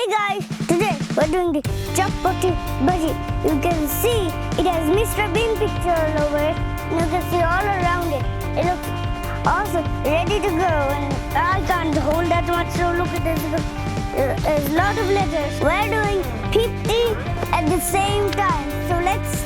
Hi guys, today we're doing the Chapati Bhaji. You can see it has Mr. Bean picture all over it. You can see all around it. It looks awesome, ready to go. And I can't hold that much, so look at this. There's a lot of letters. We're doing 50 at the same time. So let's